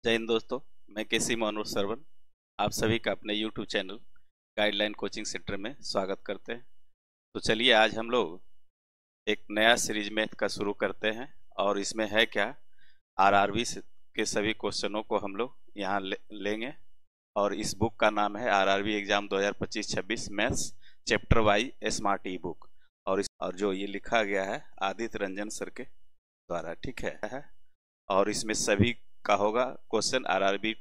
जय हिंद दोस्तों, मैं केसी मनोज सरवन आप सभी का अपने YouTube channel guideline coaching centre में स्वागत करते हैं। तो चलिए आज हम लोग एक नया सीरीज मैथ का शुरू करते हैं और इसमें है क्या, आरआरबी के सभी क्वेश्चनों को हम लोग यहाँ लेंगे और इस बुक का नाम है RRB exam 2025-26 maths chapter wise smart e book और जो ये लिखा गया है आदित्य रंजन सर के द्वारा, ठीक है। और इसमें सभी का होगा question RRB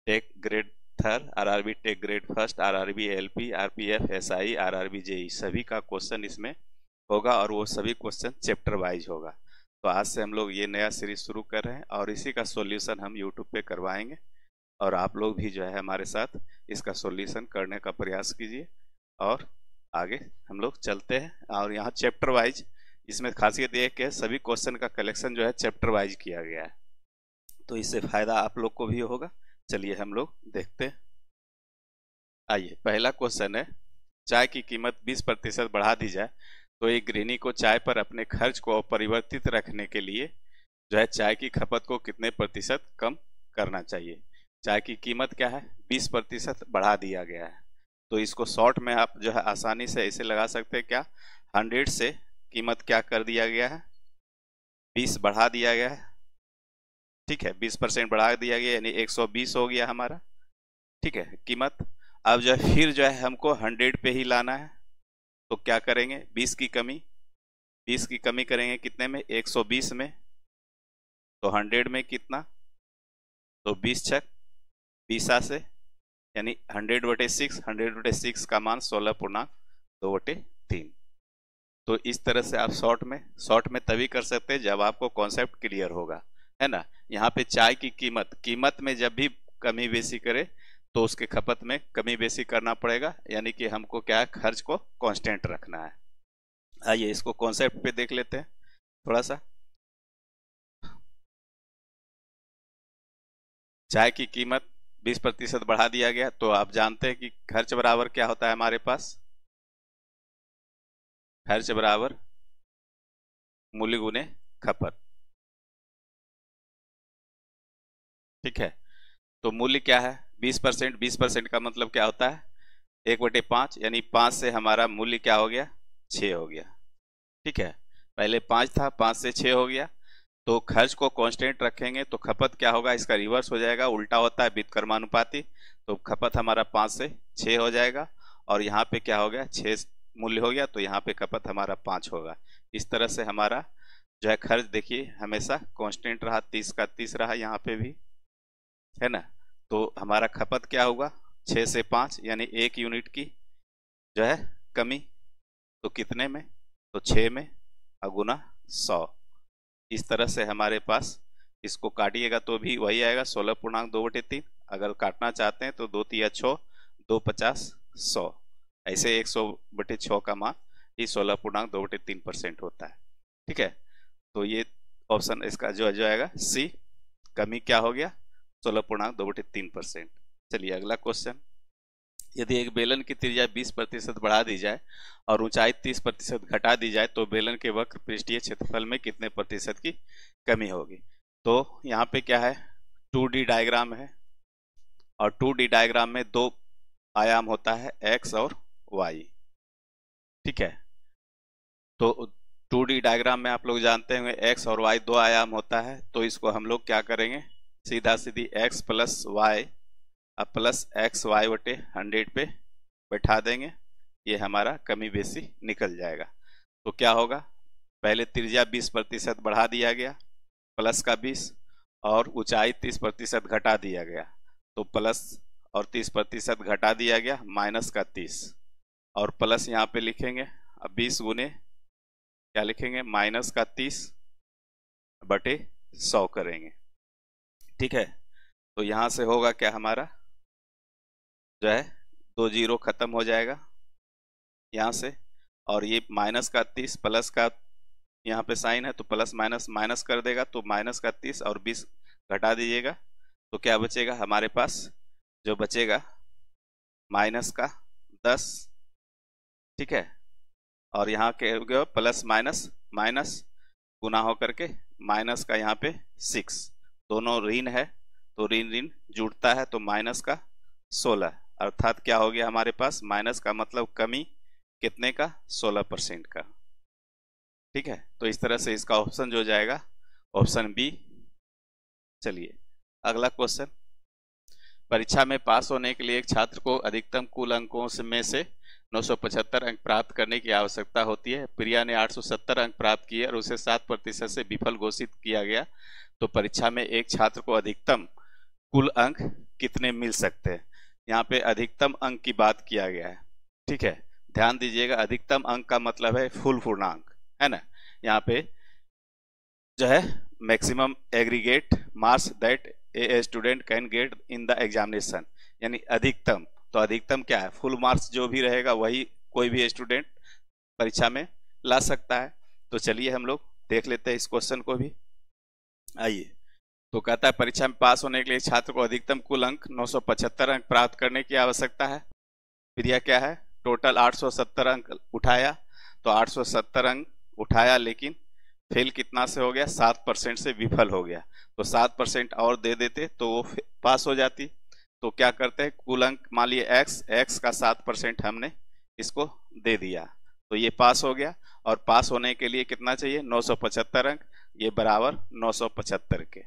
tech grade third, RRB tech grade first, RRB LP, RPF, SI, RRB JE सभी का क्वेश्चन इसमें होगा और वो सभी क्वेश्चन चैप्टर वाइज होगा। तो आज से हम लोग ये नया सीरीज शुरू कर रहे हैं और इसी का सॉल्यूशन हम यूट्यूब पे करवाएंगे और आप लोग भी जो है हमारे साथ इसका सॉल्यूशन करने का प्रयास कीजिए और आगे हम लोग चलते हैं। और यहाँ चैप्टर वाइज इसमें खासियत ये है कि सभी क्वेश्चन का कलेक्शन जो है चैप्टर वाइज किया गया है, तो इससे फायदा आप लोग को भी होगा। चलिए हम लोग देखते हैं। आइए, पहला क्वेश्चन है, चाय की कीमत 20% बढ़ा दी जाए तो एक गृहिणी को चाय पर अपने खर्च को अपरिवर्तित रखने के लिए जो है चाय की खपत को कितने प्रतिशत कम करना चाहिए। चाय की कीमत क्या है, 20% बढ़ा दिया गया है। तो इसको शॉर्ट में आप जो है आसानी से ऐसे लगा सकते हैं, क्या 100 से कीमत क्या कर दिया गया है, 20 बढ़ा दिया गया है, ठीक है। 20% बढ़ा दिया गया यानी 120 हो गया हमारा, ठीक है कीमत। अब जो है फिर जो है हमको 100 पे ही लाना है, तो क्या करेंगे, 20 की कमी करेंगे कितने में, 120 में। तो 100 में कितना, तो 20 छक 20 से यानी 100/6, 100/6 का मान 16.2/3। तो इस तरह से आप शॉर्ट में तभी कर सकते हैं जब आपको कॉन्सेप्ट क्लियर होगा, है ना। यहाँ पे चाय की कीमत में जब भी कमी बेसी करे तो उसके खपत में कमी बेसी करना पड़ेगा, यानी कि हमको क्या है, खर्च को कांस्टेंट रखना है। आइए इसको कॉन्सेप्ट पे देख लेते हैं थोड़ा सा। चाय की कीमत 20% बढ़ा दिया गया, तो आप जानते हैं कि खर्च बराबर क्या होता है हमारे पास, खर्च बराबर मूल्य गुने खपत, ठीक है। तो मूल्य क्या है, 20% का मतलब क्या होता है, 1/5 यानी 5 से हमारा मूल्य क्या हो गया, 6 हो गया, ठीक है। पहले 5 था, 5 से 6 हो गया। तो खर्च को कांस्टेंट रखेंगे तो खपत क्या होगा, इसका रिवर्स हो जाएगा, उल्टा होता है व्युत्क्रमानुपाती। तो खपत हमारा 5 से 6 हो जाएगा और यहाँ पे क्या हो गया, 6 मूल्य हो गया, तो यहाँ पे खपत हमारा 5 होगा। इस तरह से हमारा जो है खर्च देखिए हमेशा कांस्टेंट रहा, 30 का 30 रहा यहाँ पे भी, है ना। तो हमारा खपत क्या होगा, 6 से 5 यानी 1 यूनिट की जो है कमी, तो कितने में, तो 6 में गुना 100। इस तरह से हमारे पास इसको काटिएगा तो भी वही आएगा 16.2/3। अगर काटना चाहते हैं तो 2 तिया 6, 2 50 100, ऐसे 100/6 का मान ही 16.2/3% होता है, ठीक है। तो ये ऑप्शन इसका जो आएगा सी, कमी क्या हो गया, 16.2/3%। चलिए अगला क्वेश्चन, यदि एक बेलन की त्रिज्या 20% बढ़ा दी जाए और ऊंचाई 30% घटा दी जाए तो बेलन के वक्र पृष्ठीय क्षेत्रफल में कितने प्रतिशत की कमी होगी। तो यहाँ पे क्या है, 2D डायग्राम है और 2D डायग्राम में 2 आयाम होता है, x और y, ठीक है। तो 2D डायग्राम में आप लोग जानते होंगे x और y 2 आयाम होता है, तो इसको हम लोग क्या करेंगे, सीधा सीधी x + y प्लस XY/100 पे बैठा देंगे, ये हमारा कमी बेसी निकल जाएगा। तो क्या होगा, पहले त्रिज्या 20% बढ़ा दिया गया, प्लस का 20, और ऊंचाई 30% घटा दिया गया, तो प्लस और 30% घटा दिया गया, माइनस का 30, और प्लस यहाँ पे लिखेंगे, अब 20 गुने क्या लिखेंगे, माइनस का 30/100 करेंगे, ठीक है। तो यहाँ से होगा क्या, हमारा जो है 2 0 खत्म हो जाएगा यहाँ से, और ये माइनस का 30 प्लस का यहाँ पे साइन है तो प्लस माइनस माइनस कर देगा, तो माइनस का 30 और 20 घटा दीजिएगा, तो क्या बचेगा हमारे पास, जो बचेगा माइनस का 10, ठीक है। और यहाँ के प्लस माइनस माइनस गुना होकर के माइनस का यहाँ पे 6, दोनों ऋण है तो ऋण ऋण जुड़ता है तो माइनस का 16, अर्थात क्या हो गया हमारे पास, माइनस का मतलब कमी कितने का, 16% का। ठीक है, तो इस तरह से इसका ऑप्शन जो जाएगा ऑप्शन बी। चलिए अगला क्वेश्चन, परीक्षा में पास होने के लिए एक छात्र को अधिकतम कुल अंकों में से 975 अंक प्राप्त करने की आवश्यकता होती है। प्रिया ने 870 अंक प्राप्त किए और उसे 7% से विफल घोषित किया गया, तो परीक्षा में एक छात्र को अधिकतम कुल अंक कितने मिल सकते हैं। यहाँ पे अधिकतम अंक की बात किया गया है। ठीक है, ध्यान दीजिएगा, अधिकतम अंक का मतलब है फुल पूर्णांक, है ना। यहाँ पे जो है maximum aggregate marks that a student can get in the examination, यानी अधिकतम, तो अधिकतम क्या है, फुल मार्क्स जो भी रहेगा वही कोई भी स्टूडेंट परीक्षा में ला सकता है। तो चलिए हम लोग देख लेते हैं इस क्वेश्चन को भी। आइए, तो कहता है परीक्षा में पास होने के लिए छात्र को अधिकतम कुल अंक 975 अंक प्राप्त करने की आवश्यकता है। प्रिया क्या है, टोटल 870 अंक उठाया, तो 870 अंक उठाया, लेकिन फेल कितना से हो गया, 7% से विफल हो गया। तो 7% और दे देते तो वो पास हो जाती। तो क्या करते हैं, कुल अंक मान लिए x का 7% हमने इसको दे दिया, तो ये पास हो गया। और पास होने के लिए कितना चाहिए, 975 अंक, ये बराबर 975 के।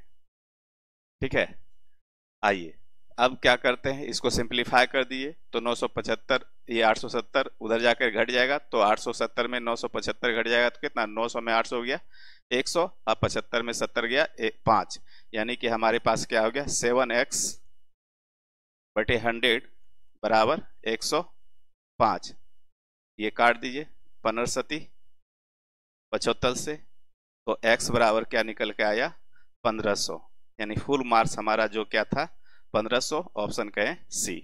ठीक है, आइए अब क्या करते हैं, इसको सिंप्लीफाई कर दिए, तो 975, ये 870 उधर जाकर घट जाएगा, तो 870 में 975 घट जाएगा तो कितना, 900 में 800 हो गया 100, अब 75 में 70 गया 5, यानी कि हमारे पास क्या हो गया, 7x बटे 100 बराबर 105। ये काट दीजिए, 15 सती 75 से, तो x बराबर क्या निकल के आया, 1500, यानी फुल मार्क्स हमारा जो क्या था 1500, ऑप्शन कहें सी।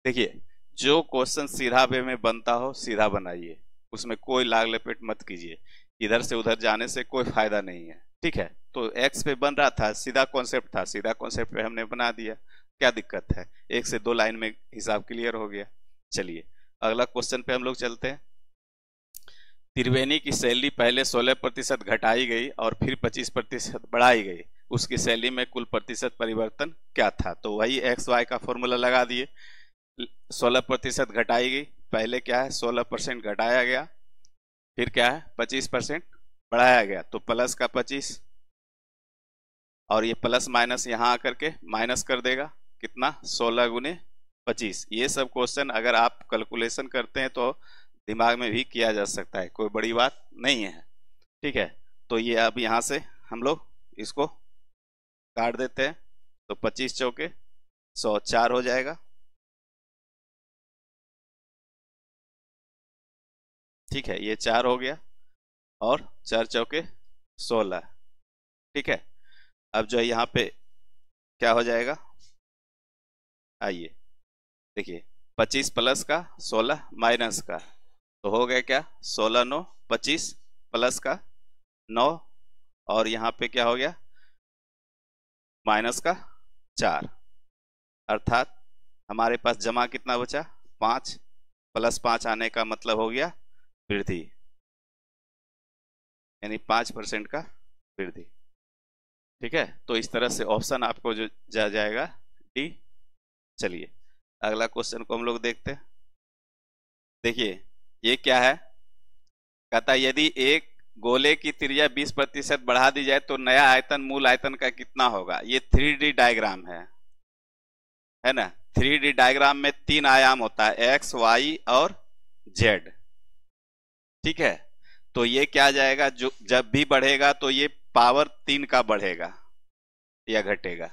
देखिए, जो क्वेश्चन सीधा वे में बनता हो सीधा बनाइए, उसमें कोई लाग लपेट मत कीजिए, इधर से उधर जाने से कोई फायदा नहीं है। ठीक है, तो x पे बन रहा था, सीधा कॉन्सेप्ट था, सीधा कॉन्सेप्ट पे हमने बना दिया, क्या दिक्कत है, 1 से 2 लाइन में हिसाब क्लियर हो गया। चलिए अगला क्वेश्चन पे हम लोग चलते हैं। त्रिवेणी की सैलरी पहले 16% घटाई गई और फिर 25% बढ़ाई गई, उसकी सैलरी में कुल प्रतिशत परिवर्तन क्या था। तो वही एक्स वाई का फॉर्मूला लगा दिए, 16% घटाई गई, पहले क्या है 16% घटाया गया, फिर क्या है 25% बढ़ाया गया, तो प्लस का 25, और ये प्लस माइनस यहाँ आकर के माइनस कर देगा, कितना 16 गुने 25। ये सब क्वेश्चन अगर आप कैलकुलेशन करते हैं तो दिमाग में भी किया जा सकता है, कोई बड़ी बात नहीं है। ठीक है, तो ये अब यहाँ से हम लोग इसको काट देते हैं, तो 25 चौके 100, 4 हो जाएगा। ठीक है, ये 4 हो गया और 4 चौके 16। ठीक है, अब जो है यहाँ पे क्या हो जाएगा, आइए देखिए, 25 प्लस का 16 माइनस का, तो हो गया क्या 16 9 25 प्लस का 9, और यहाँ पे क्या हो गया माइनस का 4, अर्थात हमारे पास जमा कितना बचा 5, प्लस 5 आने का मतलब हो गया वृद्धि, यानी 5% का वृद्धि। ठीक है, तो इस तरह से ऑप्शन आपको जो जाएगा डी। चलिए अगला क्वेश्चन को हम लोग देखते हैं। देखिए ये क्या है, कहता है यदि एक गोले की त्रिज्या 20% बढ़ा दी जाए तो नया आयतन मूल आयतन का कितना होगा। ये 3D डायग्राम है ना। 3D डायग्राम में 3 आयाम होता है, एक्स वाई और जेड। ठीक है, तो ये क्या जाएगा, जो जब भी बढ़ेगा तो ये पावर 3 का बढ़ेगा या घटेगा।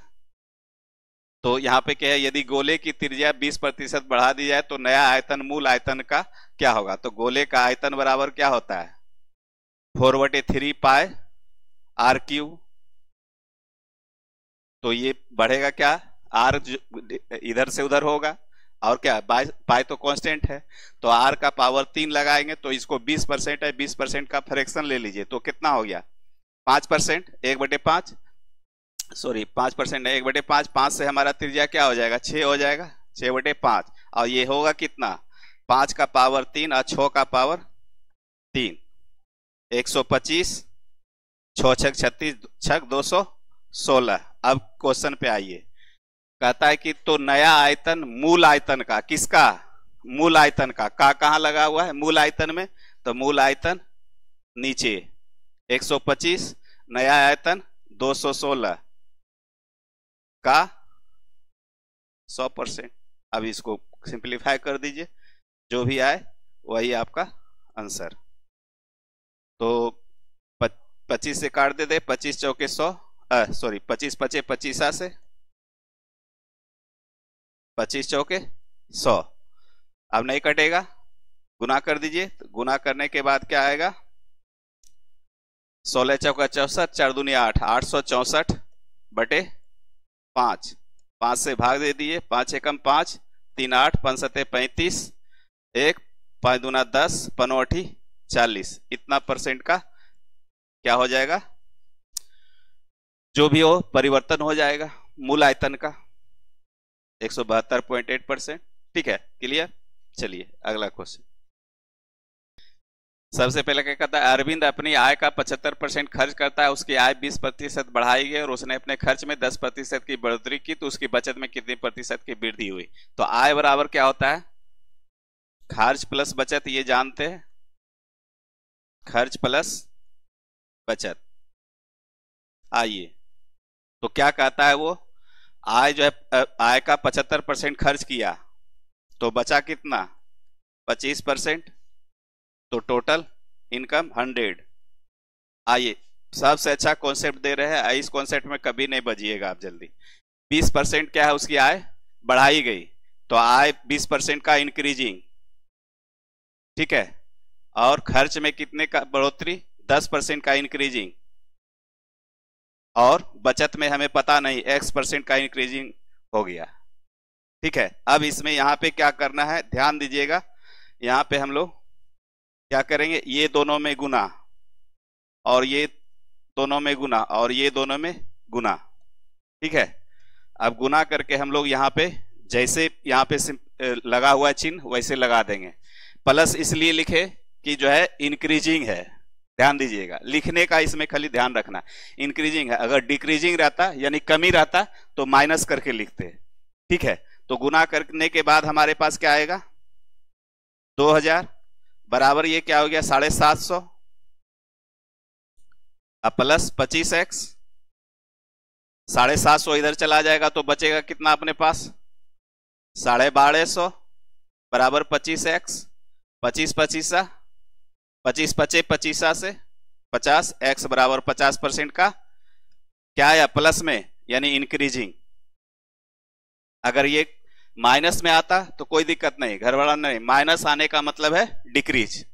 तो यहाँ पे क्या है, यदि गोले की त्रिज्या 20% बढ़ा दी जाए तो नया आयतन मूल आयतन का क्या होगा। तो गोले का आयतन बराबर क्या होता है 4/3 पाई आर क्यूब। तो ये बढ़ेगा क्या, आर इधर से उधर होगा, और क्या पाई तो कांस्टेंट है, तो आर का पावर 3 लगाएंगे, तो इसको 20% है, 20% का फ्रैक्शन ले लीजिए, तो कितना हो गया 5%, 1/5, सॉरी 5% है 1/5, 5 से हमारा त्रिज्या क्या हो जाएगा 6 हो जाएगा, 6/5, और ये होगा कितना 5 का पावर 3 और 6 का पावर 3, 125, 6 6 36 6 216। अब क्वेश्चन पे आइए, कहता है कि तो नया आयतन मूल आयतन का, किसका? मूल आयतन का कहाँ लगा हुआ है? मूल आयतन में। तो मूल आयतन नीचे 125, नया आयतन 216 का 100%। अब इसको सिंपलीफाई कर दीजिए, जो भी आए वही आपका आंसर। तो 25 से काट दे 25 चौके 100, सॉरी 25 पचे 25 से 25 चौके 100। अब नहीं कटेगा, गुना कर दीजिए। तो गुना करने के बाद क्या आएगा? 16 चौका 64, 4 दूनी 8, 864 बटे 5। 5 से भाग दे दिए, 5 एकम 5, 3 8, 5 सते 35, 1 5 दूना 10, 5 8 40। इतना परसेंट का क्या हो जाएगा? जो भी हो परिवर्तन हो जाएगा मूल आयतन का 172.8%। ठीक है, क्लियर? चलिए अगला क्वेश्चन। सबसे पहले क्या कहता है? अरविंद अपनी आय का 75% खर्च करता है, उसकी आय 20% बढ़ाई गई और उसने अपने खर्च में 10% की बढ़ोतरी की, तो उसकी बचत में कितनी प्रतिशत की वृद्धि हुई? तो आय बराबर क्या होता है? खर्च प्लस बचत, ये जानते हैं, खर्च प्लस बचत। आइए, तो क्या कहता है वो? आय जो है, आय का 75% खर्च किया तो बचा कितना? 25%। तो टोटल इनकम 100। आइए, सबसे अच्छा कॉन्सेप्ट दे रहे हैं, इस कॉन्सेप्ट में कभी नहीं बजिएगा आप जल्दी। 20% क्या है? उसकी आय बढ़ाई गई, तो आय 20% का इंक्रीजिंग, ठीक है। और खर्च में कितने का बढ़ोतरी? 10% का इंक्रीजिंग। और बचत में हमें पता नहीं, X% का इंक्रीजिंग हो गया, ठीक है। अब इसमें यहां पे क्या करना है, ध्यान दीजिएगा। यहां पे हम लोग क्या करेंगे? ये दोनों में गुना, और ये दोनों में गुना, और ये दोनों में गुना, ठीक है। अब गुना करके हम लोग यहाँ पे जैसे यहाँ पे लगा हुआ चिन्ह वैसे लगा देंगे। प्लस इसलिए लिखे कि जो है इंक्रीजिंग है, ध्यान दीजिएगा, लिखने का इसमें खाली ध्यान रखना, इंक्रीजिंग है। अगर डिक्रीजिंग रहता यानी कमी रहता तो माइनस करके लिखते, ठीक है। तो गुना करने के बाद हमारे पास क्या आएगा? 2000 बराबर ये क्या हो गया? 750। अब प्लस 25x, 750 इधर चला जाएगा तो बचेगा कितना अपने पास? 1250 बराबर 25x, 25 25 25 पचे 25 से 50, x बराबर 50% का क्या आया? प्लस में, यानी इंक्रीजिंग। अगर ये माइनस में आता तो कोई दिक्कत नहीं, घरवाला नहीं, माइनस आने का मतलब है डिक्रीज,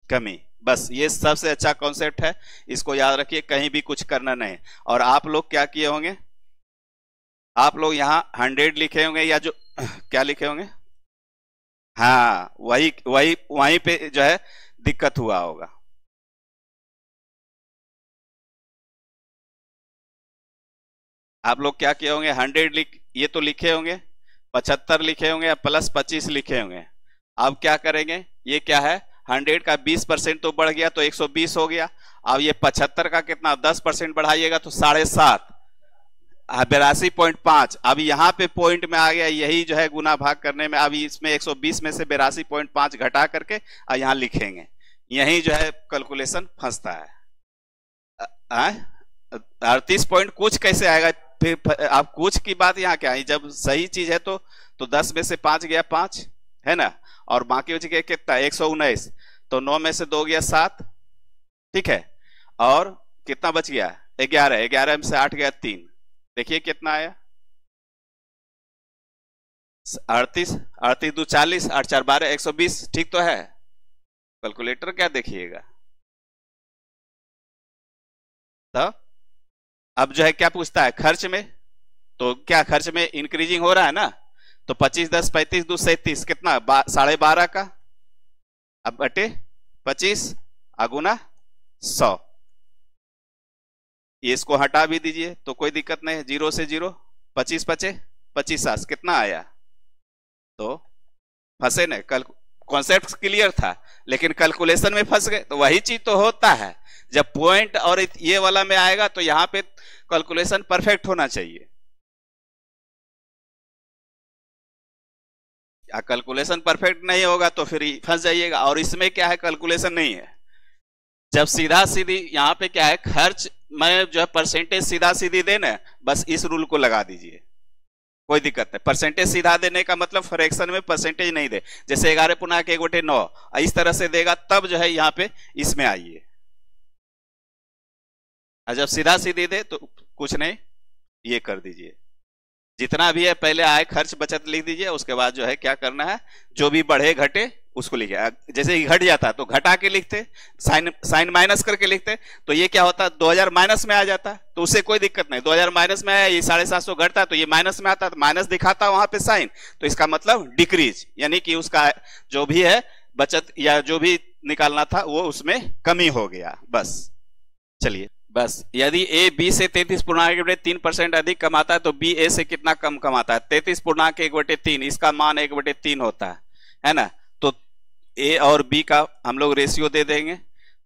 कमी। बस ये सबसे अच्छा कॉन्सेप्ट है, इसको याद रखिए, कहीं भी कुछ करना नहीं। और आप लोग क्या किए होंगे? आप लोग यहां 100 लिखे होंगे, या जो क्या लिखे होंगे? हाँ, वहीं पे जो है दिक्कत हुआ होगा। आप लोग क्या किए होंगे? 100 ये तो लिखे होंगे, 75 लिखे होंगे, या प्लस 25 लिखे होंगे। अब क्या करेंगे? ये क्या है? 100 का 20% तो बढ़ गया तो 120 हो गया। अब ये 75 का कितना? 10% बढ़ाइएगा तो 7.5, 82.5। अब यहाँ पे पॉइंट में आ गया, यही जो है गुना भाग करने में। अब इसमें 120 में से 82.5 घटा करके यहाँ लिखेंगे, यही जो है कैलकुलेशन फंसता है। 38 पॉइंट कुछ कैसे आएगा? फिर आप कुछ की बात यहाँ क्या है? जब सही चीज है तो 10 में से 5 गया 5, है ना, और बाकी बच गया कितना? 119। तो 9 में से 2 गया 7, ठीक है। और कितना बच गया? 11, 11 में से 8 गया 3। देखिए कितना आया? 38, 38 2 40, 8 4 12, 120, ठीक तो है। कैलकुलेटर क्या देखिएगा। तो अब जो है क्या पूछता है? खर्च में। तो क्या खर्च में इंक्रीजिंग हो रहा है ना? तो 25 10 35 2 37, कितना? 12.5 का। अब बटे 25 अगुना 100। ये इसको हटा भी दीजिए तो कोई दिक्कत नहीं है, 0 से 0, 25 पचे 25, कितना आया? तो फंसे नहीं, कल कॉन्सेप्ट क्लियर था लेकिन कैलकुलेशन में फंस गए। तो वही चीज तो होता है, जब पॉइंट और ये वाला में आएगा तो यहाँ पे कैलकुलेशन परफेक्ट होना चाहिए। कैलकुलेशन परफेक्ट नहीं होगा तो फिर फंस जाइएगा। और इसमें क्या है, कैलकुलेशन नहीं है। जब सीधा सीधी यहाँ पे क्या है, खर्च में जो है परसेंटेज सीधा सीधी देना, बस इस रूल को लगा दीजिए, कोई दिक्कत नहीं। परसेंटेज सीधा देने का मतलब फ्रैक्शन में परसेंटेज नहीं दे, जैसे 11 पुनः 1/9 इस तरह से देगा, तब जो है यहाँ पे इसमें आइए। जब सीधा सीधी दे तो कुछ नहीं, ये कर दीजिए, जितना भी है पहले आय खर्च बचत लिख दीजिए। उसके बाद जो है क्या करना है, जो भी बढ़े घटे उसको लिखे। जैसे ही घट जाता तो घटा के लिखते, साइन माइनस करके लिखते, तो ये क्या होता, 2000 माइनस में आ जाता, तो उससे कोई दिक्कत नहीं। 2000 माइनस में आया, ये 750 घटता तो ये माइनस में आता, तो माइनस दिखाता वहां पे साइन, तो इसका मतलब डिक्रीज, यानी कि उसका जो भी है बचत या जो भी निकालना था वो उसमें कमी हो गया। बस चलिए, बस यदि ए बी से 33.1/3% अधिक कमाता है तो बी ए से कितना कम कमाता है, 33.1/3, इसका मान 1/3 होता है ना। तो ए और बी का हम लोग रेशियो दे देंगे,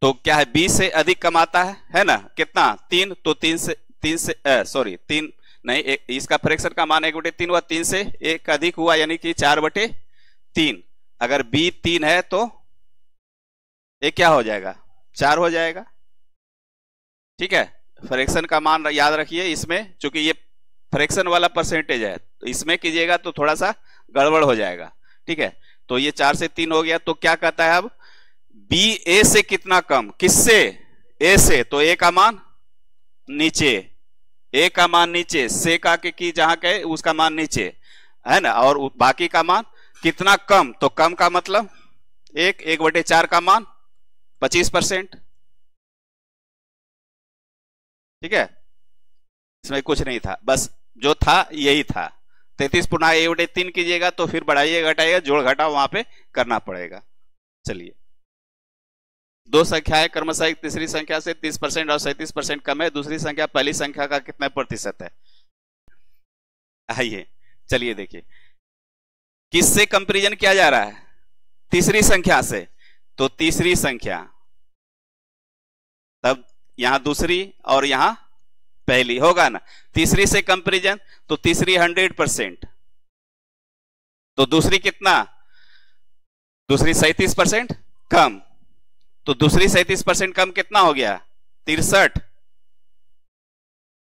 तो क्या है, बी से अधिक कमाता है ना, कितना 3, तो 3 नहीं, इसका फ्रैक्शन का मान 1/3 हुआ, 3 से 1 अधिक हुआ यानी कि 4/3। अगर बी 3 है तो ये क्या हो जाएगा, 4 हो जाएगा। ठीक है, फ्रैक्शन का मान याद रखिए, इसमें चूंकि ये फ्रैक्शन वाला परसेंटेज है तो इसमें कीजिएगा तो थोड़ा सा गड़बड़ हो जाएगा। ठीक है, तो ये 4 से 3 हो गया, तो क्या कहता है अब, बी ए से कितना कम, किससे, ए से, तो ए का मान नीचे, ए का मान नीचे, से का की जहां के उसका मान नीचे है ना, और बाकी का मान कितना कम, तो कम का मतलब 1/4 का मान 25%। ठीक है, इसमें कुछ नहीं था, बस जो था यही था। 33 पुनः 1/3 कीजिएगा तो फिर बढ़ाइए घटाइएगा, जोड़ घटाव वहां पे करना पड़ेगा। चलिए, दो संख्याएं क्रमशः एक तीसरी संख्या से 30% और 37% कम है, दूसरी संख्या पहली संख्या का कितना प्रतिशत है। आइए चलिए देखिए, किससे कंपैरिजन किया जा रहा है, तीसरी संख्या से, तो तीसरी संख्या, तब यहां दूसरी और यहां पहली होगा ना। तीसरी से कंपैरिजन, तो तीसरी 100%, तो दूसरी कितना, दूसरी 37% कम, तो दूसरी 37% कम कितना हो गया, 63,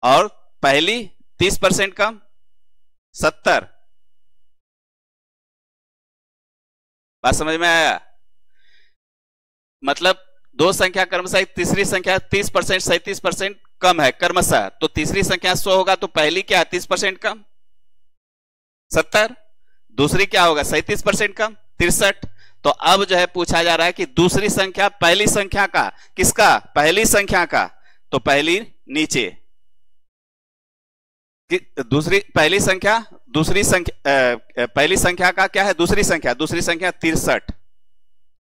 और पहली 30% कम 70। बात समझ में आया, मतलब दो संख्या क्रमशः, तीसरी संख्या 30% 37% कम है क्रमशः, तो तीसरी संख्या 100 होगा तो पहली क्या 30% कम 70, दूसरी क्या होगा 37% कम 63। तो अब जो है पूछा जा रहा है कि दूसरी संख्या पहली संख्या का, किसका, पहली संख्या का, तो पहली नीचे, दूसरी पहली संख्या, दूसरी संख्या पहली संख्या का क्या है, दूसरी संख्या 63,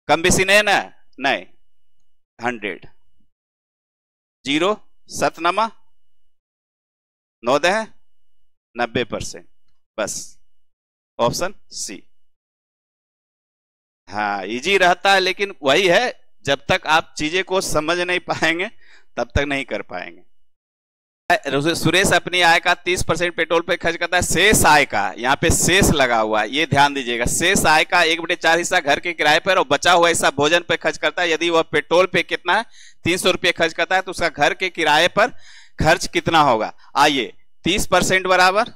कम बेसी नहीं ना, नहीं 100, 0 7 9 10 90%, बस ऑप्शन सी। हाँ, इजी रहता है, लेकिन वही है, जब तक आप चीजें को समझ नहीं पाएंगे तब तक नहीं कर पाएंगे। सुरेश अपनी आय का 30% पेट्रोल पे खर्च करता है, शेष आय का, यहाँ पे शेष लगा हुआ है, ये ध्यान दीजिएगा, शेष आय का 1/4 हिस्सा घर के किराए पर और बचा हुआ हिस्सा भोजन पे खर्च करता है। यदि वह पेट्रोल पे कितना है 300 रुपये खर्च करता है तो उसका घर के किराए पर खर्च कितना होगा। आइए, 30% बराबर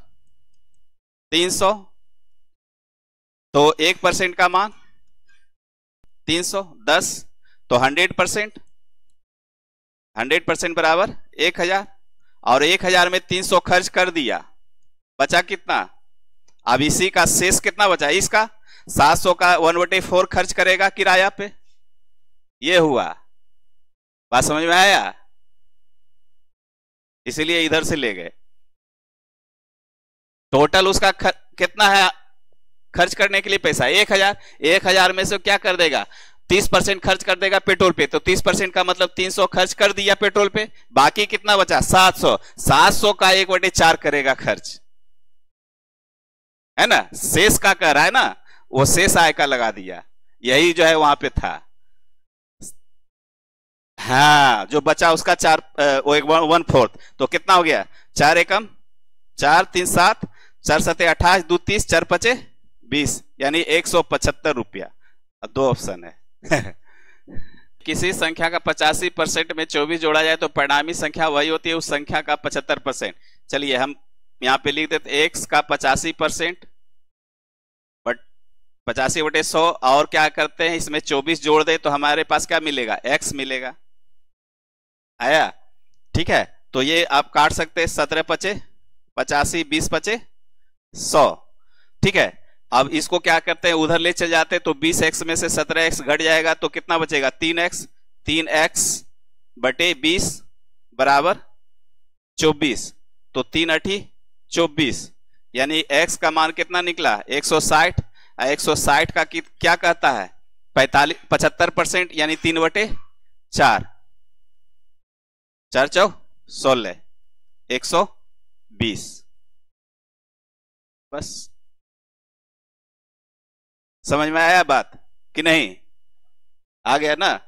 300, तो 1% का मान 300, 10 तो 100%, 100% बराबर 1000, और 1000 में 300 खर्च कर दिया, बचा कितना, अब इसी का शेष कितना बचा, इसका 700 का 1/4 खर्च करेगा किराया पे, ये हुआ। बात समझ में आया, इसीलिए इधर से ले गए। टोटल उसका कितना है खर्च करने के लिए पैसा 1000, 1000 में से क्या कर देगा 30% खर्च कर देगा पेट्रोल पे, तो 30% का मतलब 300 खर्च कर दिया पेट्रोल पे, बाकी कितना बचा 700, 700 का 1/4 करेगा खर्च, है ना, शेष का कह रहा है ना, वो शेष आय का लगा दिया, यही जो है वहां पे था। हाँ, जो बचा उसका 1/4, तो कितना हो गया 4 एकम 4 3 7, 4 7 28, 2 30, 4 5 20 यानी 175 रुपया। दो ऑप्शन है। किसी संख्या का 85% में 24 जोड़ा जाए तो परिणामी संख्या वही होती है उस संख्या का 75%। चलिए हम यहाँ पे लिख देते x का 85%, बट 85/100 और क्या करते हैं इसमें 24 जोड़ दे तो हमारे पास क्या मिलेगा, x मिलेगा। आया, ठीक है। तो ये आप काट सकते हैं 17×5 85, 20×5 100, ठीक है। अब इसको क्या करते हैं उधर ले चले जाते हैं तो 20x में से 17x घट जाएगा तो कितना बचेगा 3x, 3x/20 बराबर 24, तो 3×8 24, यानी x का मान कितना निकला 160। 160 का क्या कहता है 75%, यानी 3/4, 4×4 = 16, 120। बस समझ में आया बात कि नहीं, आ गया ना।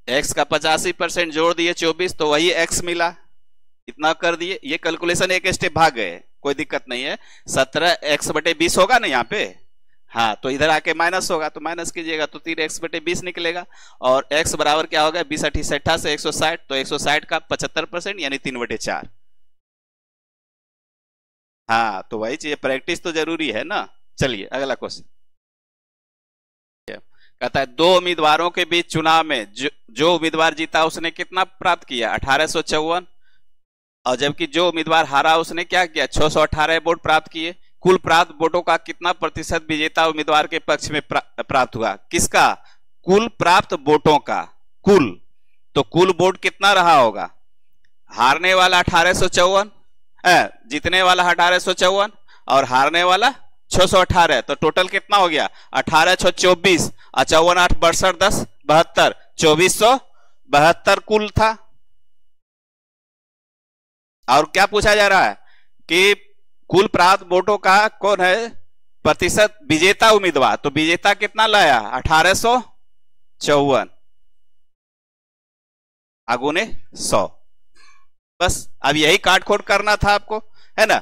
x का 85% जोड़ दिए 24 तो वही x मिला, इतना कर दिए। ये कैलकुलेशन एक स्टेप भाग गए, कोई दिक्कत नहीं है। 17x/20 होगा ना यहाँ पे, हाँ, तो इधर आके माइनस होगा तो माइनस कीजिएगा तो 3x/20 निकलेगा। और x बराबर क्या होगा 20×8 से 160, तो 160 का 75% यानी 3/4। हाँ, तो वही चीज, प्रैक्टिस तो जरूरी है ना। चलिए अगला क्वेश्चन कहता है 2 उम्मीदवारों के बीच चुनाव में जो उम्मीदवार जीता उसने कितना प्राप्त किया 1854, और जबकि जो उम्मीदवार हारा उसने क्या किया 618 वोट प्राप्त किए। कुल प्राप्त वोटों का कितना प्रतिशत विजेता उम्मीदवार के पक्ष में प्राप्त हुआ। किसका, कुल प्राप्त वोटों का, कुल, तो कुल वोट कितना रहा होगा, हारने वाला 1854, जीतने वाला 1854 और हारने वाला 618, तो टोटल कितना हो गया 18 6 24, 54 8 62 10 72, 2472 कुल था। और क्या पूछा जा रहा है कि कुल प्राप्त वोटों का कौन है प्रतिशत विजेता उम्मीदवार, तो विजेता कितना लाया 1854 × 100। बस अब यही काट खोट करना था आपको, है ना।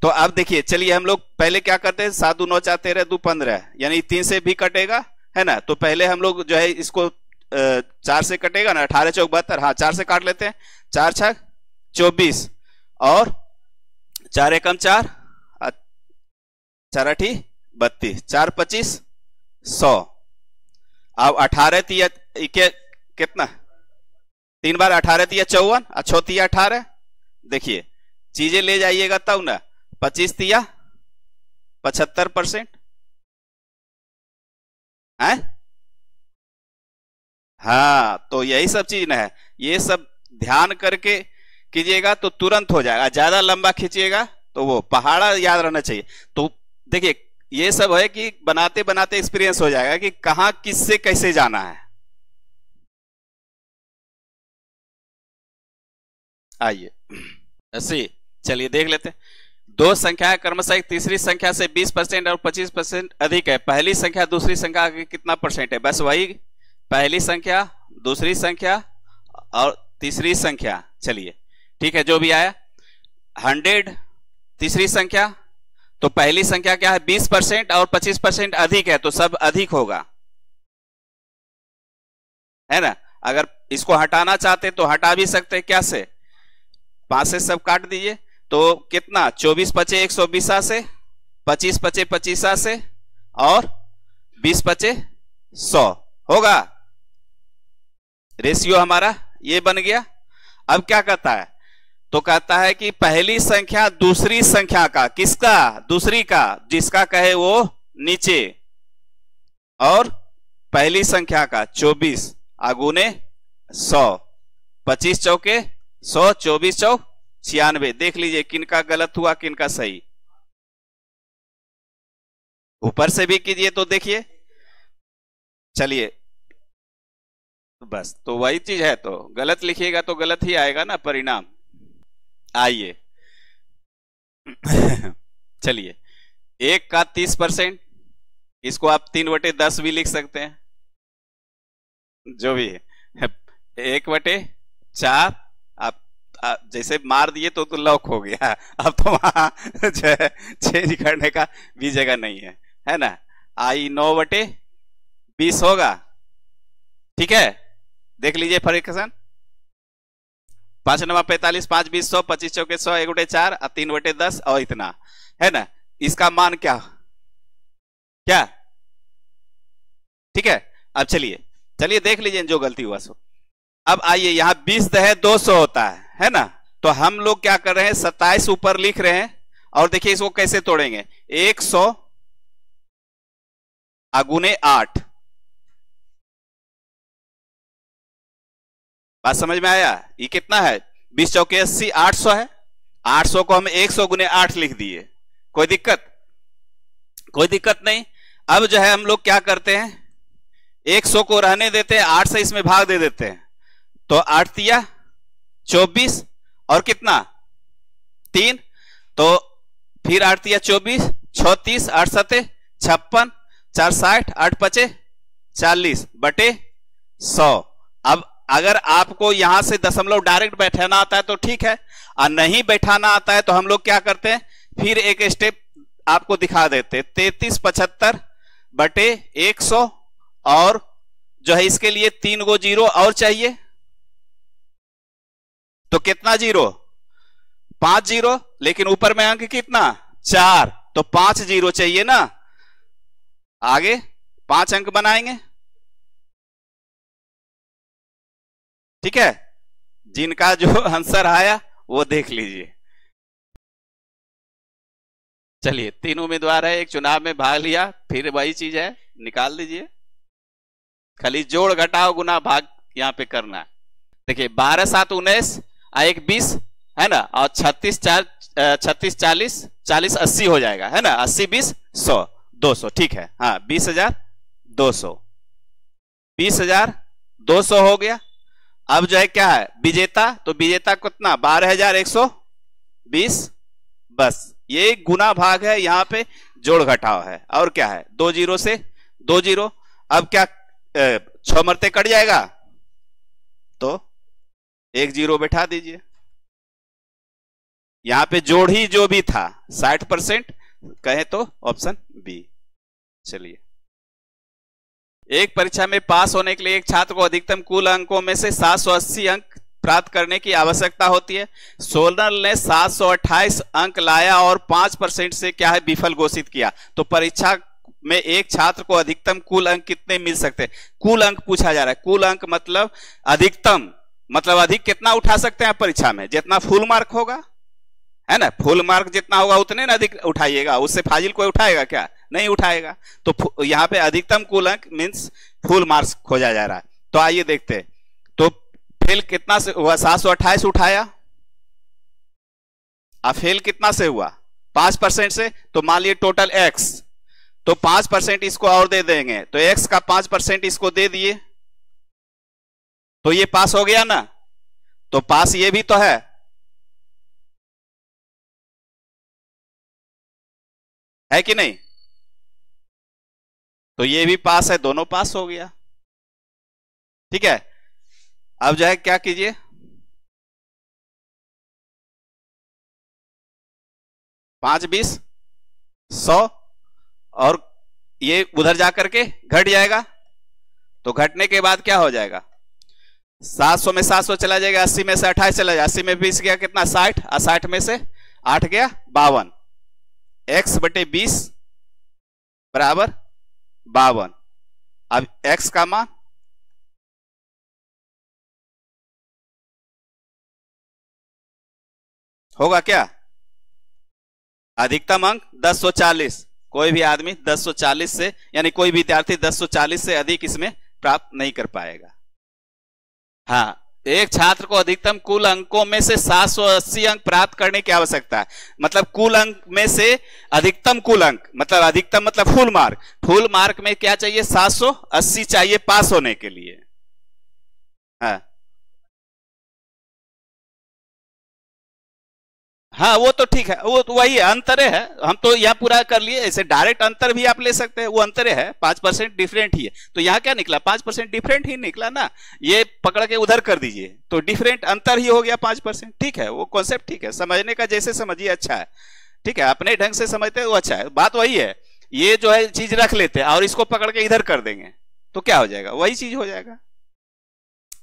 तो अब देखिए, चलिए हम लोग पहले क्या करते हैं 7 2 9 4 13 2 15, यानी 3 से भी कटेगा, है ना। तो पहले हम लोग जो है इसको 4 से कटेगा ना, 18 4 72, हाँ 4 से काट लेते हैं, 4 6 24 और 4 1 4, 4 8 32, 4 25 100। अब 18 तिया कितना, 3 बार 18 तिया 54, 6 तिया 18, देखिए चीजें ले जाइएगा तब ना, 25 तिया 75% है। हाँ, तो यही सब चीज ना है, ये सब ध्यान करके कीजिएगा तो तुरंत हो जाएगा। ज्यादा लंबा खींचिएगा तो वो पहाड़ा याद रहना चाहिए। तो देखिए ये सब है कि बनाते बनाते एक्सपीरियंस हो जाएगा कि कहां किससे कैसे जाना है। आइए ऐसे चलिए देख लेते हैं। दो संख्या क्रमशः तीसरी संख्या से 20% और 25% अधिक है। पहली संख्या दूसरी संख्या के कितना परसेंट है, बस वही पहली संख्या दूसरी संख्या और तीसरी संख्या। चलिए ठीक है, जो भी आया 100 तीसरी संख्या, तो पहली संख्या क्या है 20% और 25% अधिक है, तो सब अधिक होगा, है ना। अगर इसको हटाना चाहते तो हटा भी सकते, क्या से 5 से सब काट दीजिए, तो कितना 24 5 120 से, 25 5 25 से और 20 5 100 होगा। रेशियो हमारा ये बन गया। अब क्या कहता है, तो कहता है कि पहली संख्या दूसरी संख्या का, किसका, दूसरी का, जिसका कहे वो नीचे, और पहली संख्या का 24 आगुने 100, 25 चौके 100, 24 चौक 96। देख लीजिए किनका गलत हुआ किनका सही। ऊपर से भी कीजिए तो देखिए। चलिए बस, तो वही चीज है, तो गलत लिखिएगा तो गलत ही आएगा ना परिणाम। आइए चलिए 1 का 30%, इसको आप 3/10 भी लिख सकते हैं, जो भी है 1/4 आप जैसे मार दिए तो लॉक हो गया, अब तो वहां जो है चेंज करने का भी जगह नहीं है ना। आई 9/20 होगा, ठीक है। देख लीजिए फ्रैक्शन, 5 9 45, 5 20 100, 25 चौके 100, 1/4 और 3/10 और इतना है ना। इसका मान क्या क्या, ठीक है। अब चलिए देख लीजिए जो गलती हुआ सो। अब आइए यहां 20 दहे 200 होता है ना। तो हम लोग क्या कर रहे हैं, 27 ऊपर लिख रहे हैं और देखिए इसको कैसे तोड़ेंगे। 100 गुने 8, बात समझ में आया। ये कितना है, 20 चौके 80, 800 है। 800 को हम 100 गुने 8 लिख दिए, कोई दिक्कत नहीं। अब जो है हम लोग क्या करते हैं, 100 को रहने देते हैं, 8 से इसमें भाग दे देते हैं। तो 8 तिया 24 और कितना 3, तो फिर 8 तिया 24, 36, 8 सते 56, 4 60, 8 पचे 40/100। अब अगर आपको यहां से दशमलव डायरेक्ट बैठाना आता है तो ठीक है, और नहीं बैठाना आता है तो हम लोग क्या करते हैं, फिर एक स्टेप आपको दिखा देते, 3375/100 और जो है इसके लिए 3 गो जीरो और चाहिए। तो कितना जीरो, 5 जीरो, लेकिन ऊपर में अंक कितना 4, तो 5 जीरो चाहिए ना। आगे 5 अंक बनाएंगे, ठीक है। जिनका जो आंसर आया वो देख लीजिए। चलिए 3 उम्मीदवार है, एक चुनाव में भाग लिया, फिर वही चीज है, निकाल दीजिए। खाली जोड़ घटाओ गुना भाग यहां पे करना है। देखिए 12 7 19 1 20 है ना, और 36 40 40 80 हो जाएगा है ना। 80 20 100 200, ठीक है। हाँ 20,200, 20,200 हो गया। अब जो है क्या है विजेता, तो विजेता कितना 12,120, बस ये गुना भाग है, यहां पे जोड़ घटाव है। और क्या है 2 जीरो से 2 जीरो। अब क्या 6 मरते कट जाएगा, तो 1 जीरो बैठा दीजिए। यहां पे जोड़ ही जो भी था 60% कहे तो ऑप्शन बी। चलिए, एक परीक्षा में पास होने के लिए एक छात्र को अधिकतम कुल अंकों में से 780 अंक प्राप्त करने की आवश्यकता होती है। सोनल ने 728 अंक लाया और 5% से क्या है विफल घोषित किया। तो परीक्षा में एक छात्र को अधिकतम कुल अंक कितने मिल सकते हैं, कुल अंक पूछा जा रहा है। कुल अंक मतलब अधिकतम, मतलब अधिक कितना उठा सकते हैं आप परीक्षा में, जितना फुल मार्क होगा है ना। फुल मार्क जितना होगा उतने ना अधिक उठाइएगा, उससे फाजिल कोई उठाएगा क्या, नहीं उठाएगा। तो यहां पे अधिकतम कुल अंक मींस फुल मार्क्स खोजा जा रहा है। तो आइए देखते हैं, तो फेल कितना से हुआ, 728 उठाया, अब फेल कितना से हुआ 5% से। तो मान लिए टोटल x, तो 5% इसको और दे देंगे, तो x का 5% इसको दे दिए, तो ये पास हो गया ना। तो पास ये भी तो है कि नहीं, तो ये भी पास है, दोनों पास हो गया, ठीक है। अब जो है क्या कीजिए, 5 20 100 और ये उधर जाकर के घट जाएगा। तो घटने के बाद क्या हो जाएगा, 700 में 700 चला जाएगा, 80 में से 28 चला जाएगा, 80 में 20 गया कितना 60, और 60 में से 8 गया 52, x/20 बराबर 52। अब x का मान होगा क्या, अधिकतम अंक 1040। कोई भी आदमी 1040 से, यानी कोई विद्यार्थी 1040 से अधिक इसमें प्राप्त नहीं कर पाएगा। हाँ, एक छात्र को अधिकतम कुल अंकों में से 780 अंक प्राप्त करने की आवश्यकता है। मतलब कुल अंक में से अधिकतम कुल अंक, मतलब अधिकतम मतलब फुल मार्क, फुल मार्क में क्या चाहिए 780 चाहिए पास होने के लिए। हाँ हाँ वो तो ठीक है, वो तो वही है, अंतरे है। हम तो यहाँ पूरा कर लिए, ऐसे डायरेक्ट अंतर भी आप ले सकते हैं, वो अंतरे है, 5% डिफरेंट ही है। तो यहाँ क्या निकला, 5% डिफरेंट ही निकला ना। ये पकड़ के उधर कर दीजिए तो डिफरेंट अंतर ही हो गया 5%। ठीक है, वो कॉन्सेप्ट ठीक है, समझने का जैसे समझिए अच्छा है। ठीक है, अपने ढंग से समझते हैं वो अच्छा है, बात वही है। ये जो है चीज रख लेते हैं और इसको पकड़ के इधर कर देंगे तो क्या हो जाएगा, वही चीज हो जाएगा।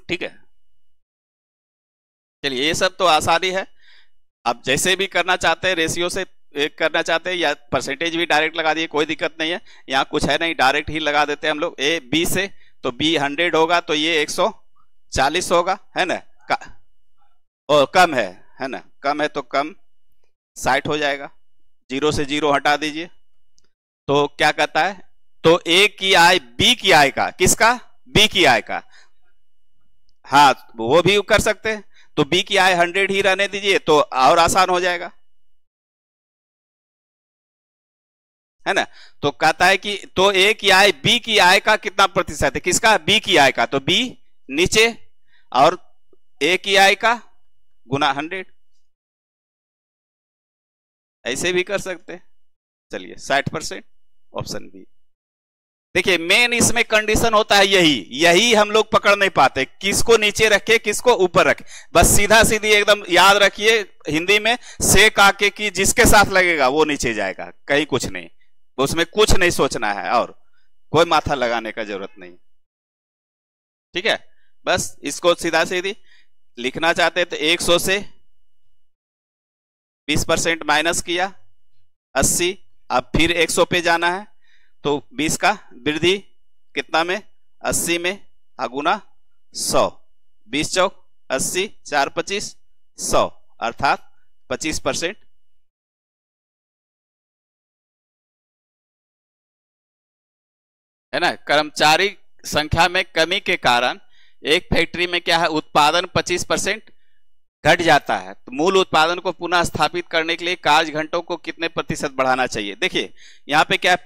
ठीक है, चलिए ये सब तो आसानी है। आप जैसे भी करना चाहते हैं, रेशियो से करना चाहते हैं या परसेंटेज भी डायरेक्ट लगा दिए, कोई दिक्कत नहीं है। यहाँ कुछ है नहीं, डायरेक्ट ही लगा देते हैं हम लोग। ए बी से तो बी 100 होगा तो ये 140 होगा, है ना। और कम है ना, कम है तो कम 60 हो जाएगा। 0 से 0 हटा दीजिए तो क्या कहता है, तो ए की आय बी की आय का, किसका, बी की आय का। हाँ वो भी कर सकते हैं, तो बी की आय 100 ही रहने दीजिए तो और आसान हो जाएगा, है ना। तो कहता है कि तो ए की आय बी की आय का कितना प्रतिशत है, किसका, बी की आय का। तो बी नीचे और ए की आय का गुना 100, ऐसे भी कर सकते हैं। चलिए 60%, ऑप्शन बी। देखिए मेन इसमें कंडीशन होता है यही हम लोग पकड़ नहीं पाते, किसको नीचे रखे किसको ऊपर रखे। बस सीधा सीधी एकदम याद रखिए, हिंदी में से काके की जिसके साथ लगेगा वो नीचे जाएगा, कहीं कुछ नहीं, उसमें कुछ नहीं सोचना है और कोई माथा लगाने का जरूरत नहीं। ठीक है, बस इसको सीधा सीधी लिखना चाहते हैं तो 100 से 20% माइनस किया 80, अब फिर 100 पे जाना है तो 20 का वृद्धि कितना में, 80 में, गुना 100, 20 चौक 80, 4 25 100, अर्थात 25%। है ना। कर्मचारी संख्या में कमी के कारण एक फैक्ट्री में क्या है, उत्पादन 25% घट जाता है। तो मूल उत्पादन को पुनः स्थापित करने के लिए कार्य घंटों को कितने प्रतिशत बढ़ाना चाहिए। देखिए यहाँ पे क्या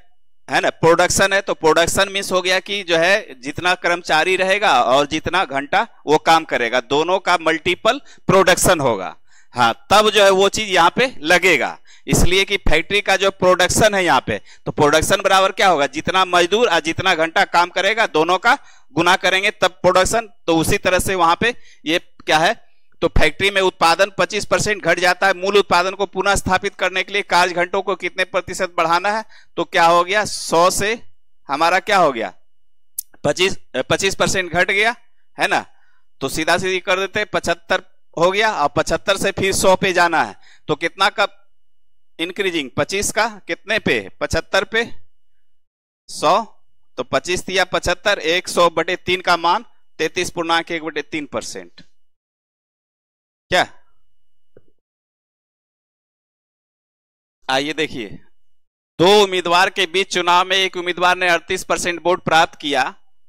है ना, प्रोडक्शन है, तो प्रोडक्शन मीन्स हो गया कि जो है जितना कर्मचारी रहेगा और जितना घंटा वो काम करेगा, दोनों का मल्टीपल प्रोडक्शन होगा। हाँ तब जो है वो चीज यहाँ पे लगेगा, इसलिए कि फैक्ट्री का जो प्रोडक्शन है यहाँ पे, तो प्रोडक्शन बराबर क्या होगा, जितना मजदूर और जितना घंटा काम करेगा दोनों का गुना करेंगे तब प्रोडक्शन। तो उसी तरह से वहां पे ये क्या है, तो फैक्ट्री में उत्पादन 25% घट जाता है। मूल उत्पादन को पुनः स्थापित करने के लिए कार्य घंटों को कितने प्रतिशत बढ़ाना है, तो क्या हो गया, 100 से हमारा क्या हो गया, 25% घट गया, है ना। तो सीधा सीधी कर देते, 75 हो गया और 75 से फिर 100 पे जाना है तो कितना का इंक्रीजिंग, 25 का कितने पे, 75 पे 100, तो 25 दिया 75, 100/3 का मान 33.1/3%। क्या, आइए देखिए, दो उम्मीदवार के बीच चुनाव में एक उम्मीदवार ने 38% वोट प्राप्त किया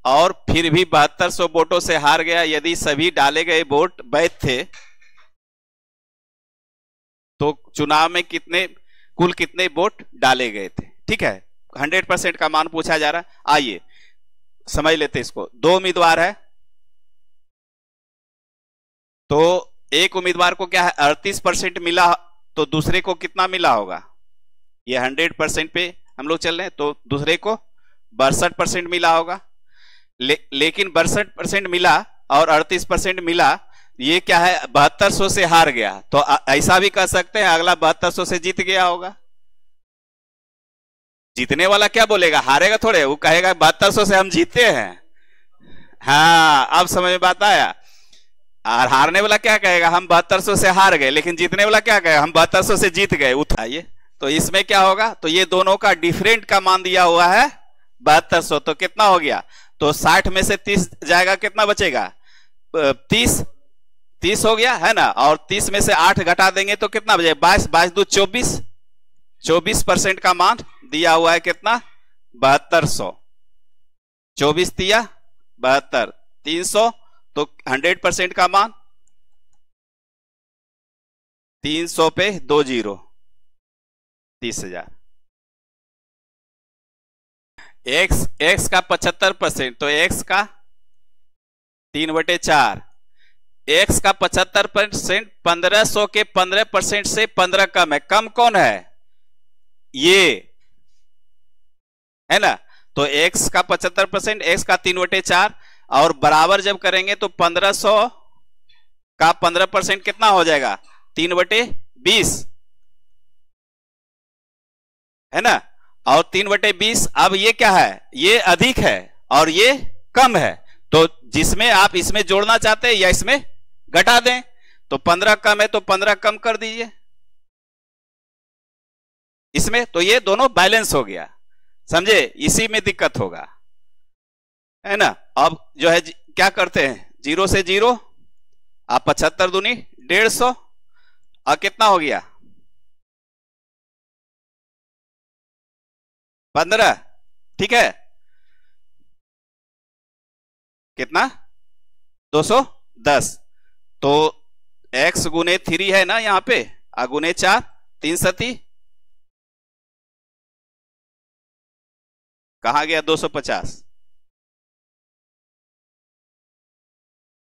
और फिर भी 7200 वोटों से हार गया। यदि सभी डाले गए वोट वैध थे तो चुनाव में कुल कितने वोट डाले गए थे। ठीक है, 100% का मान पूछा जा रहा है। आइए समझ लेते इसको। दो उम्मीदवार है तो एक उम्मीदवार को क्या है 38% मिला, तो दूसरे को कितना मिला होगा, ये 100% पे हम लोग चल रहे हैं तो दूसरे को 62% मिला होगा। लेकिन 62% मिला और 38% मिला, ये क्या है 7200 से हार गया। तो ऐसा भी कह सकते हैं अगला 7200 से जीत गया होगा। जीतने वाला क्या बोलेगा, हारेगा थोड़े, वो कहेगा 7200 से हम जीते हैं। हाँ अब समझ में बात आया। और हारने वाला क्या कहेगा, हम 7200 से हार गए, लेकिन जीतने वाला क्या कहेगा, हम 7200 से जीत गए। उठाइए तो इसमें क्या होगा, तो ये दोनों का डिफरेंट का मान दिया हुआ है 7200, तो कितना हो गया, तो 60 में से 30 जाएगा, कितना बचेगा 30 हो गया, है ना। और 30 में से 8 घटा देंगे तो कितना बचेगा 22, 22 दूध 24, 24% का मान दिया हुआ है कितना 7200, 24 दिया 72, 300, तो 100% का मान 300 पे 2 0, 30,000। x का 75%, तो x का 3/4, x का 75% 1500 के 15% से 15 कम है। कम कौन है? ये है ना। तो x का 75%, x का 3/4 और बराबर जब करेंगे तो 1500 का 15% कितना हो जाएगा? 3/20 है ना। और 3/20, अब ये क्या है? ये अधिक है और ये कम है। तो जिसमें आप इसमें जोड़ना चाहते हैं या इसमें घटा दें, तो 15 कम है तो 15 कम कर दीजिए इसमें, तो ये दोनों बैलेंस हो गया। समझे? इसी में दिक्कत होगा, है ना। अब जो है क्या करते हैं, 0 से 0, आप 75 दूनी 150, और कितना हो गया? 15, ठीक है। कितना? 210। तो x गुने 3 है ना यहां पे, गुने 4, 3 सती कहां गया? 250।